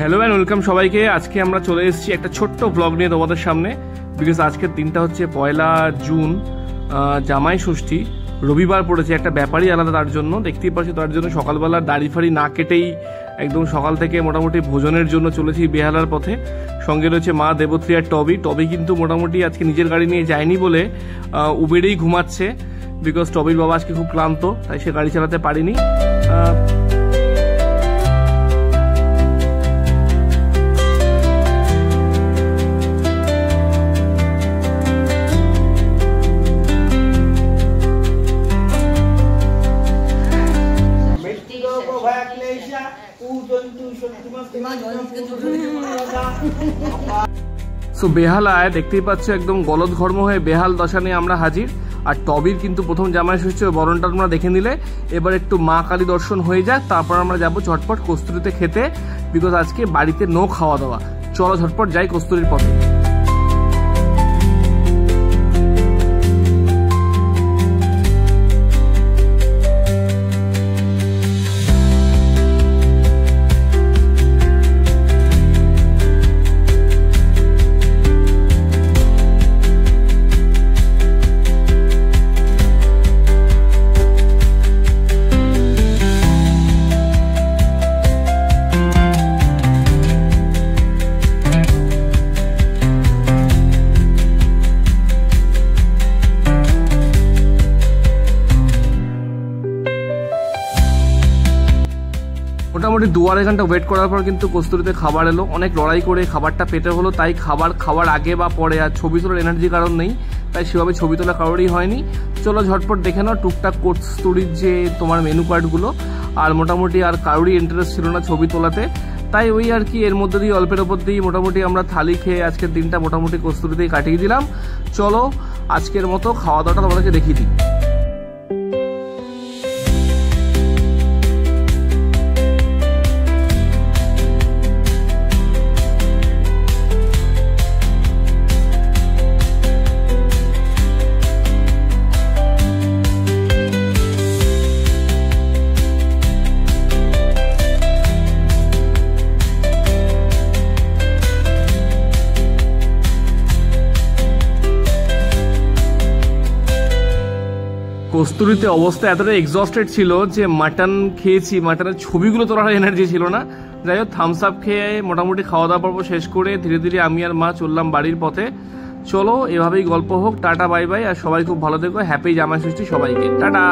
Hello and welcome সবাইকে। আজকে আমরা চলে এসেছি একটা ছোট্ট ব্লগ নিয়ে তোমাদের সামনে, বিকজ আজকের দিনটা হচ্ছে 1 জুন, জামাই ষষ্ঠী, রবিবার পড়েছে। একটা ব্যাপারই আলাদা তার জন্য, দেখতেই পাচ্ছি। তার জন্য সকালবেলা দাড়ি ফাড়ি না কেটেই একদম সকাল থেকে মোটামুটি ভোজনের জন্য চলেছি বেহালার পথে। সঙ্গে রয়েছে মা, দেবত্রী আর টবি কিন্তু মোটামুটি আজকে নিজের গাড়ি নিয়ে যায়নি বলে উবেরেই ঘুমাচ্ছে, বিকজ টবির বাবা আজকে খুব ক্লান্ত, তাই সে গাড়ি চালাতে পারেনি। সো বেহালায় দেখতেই পাচ্ছ একদম গলদঘর্ম হয়ে বেহাল দশা নিয়ে আমরা হাজির। আর টবির কিন্তু প্রথম জামাই ষষ্ঠী বরণটা তোমরা দেখে নিলে, এবার একটু মা কালী দর্শন হয়ে যাক, তারপর আমরা যাবো ঝটপট কস্তুরীতে খেতে, বিকজ আজকে বাড়িতে নো খাওয়া দাওয়া। চলো ঝটপট যাই কস্তুরীর পথে। মোটামুটি 2-2.5 ঘন্টা ওয়েট করার পর কিন্তু কস্তুরীতে খাবার এলো। অনেক লড়াই করে খাবারটা পেটে হলো, তাই খাবার আগে বা পরে আর ছবি তোলার এনার্জি কারণ নেই, তাই সেভাবে ছবি তোলা কারোরই হয়নি। চলো ঝটপট দেখে নাও টুকটাক কস্তুরীর যে তোমার মেনু কার্ডগুলো। আর মোটামুটি আর কারোরই ইন্টারেস্ট ছিল না ছবি তোলাতে, তাই ওই আর কি এর মধ্যে দিয়ে অল্পের ওপর দিয়েই মোটামুটি আমরা থালি খেয়ে আজকের দিনটা মোটামুটি কস্তুরীতেই কাটিয়ে দিলাম। চলো আজকের মতো খাওয়া দাওয়াটা তোমাদেরকে দেখিয়ে দিই। কস্তুরীতে অবস্থা এতটা এক্সস্টেড ছিল যে মাটন খেয়েছি, মাটনের ছবিগুলো তোলার এনার্জি ছিল না। যাই হোক থামস আপ খেয়ে মোটামুটি খাওয়া দাওয়া পর্ব শেষ করে ধীরে ধীরে আমি আর মা চললাম বাড়ির পথে। চলো এভাবেই গল্প হোক, টাটা বাই বাই, আর সবাই খুব ভালো থেকো। হ্যাপি জামাই ষষ্ঠী সবাইকে, টাটা।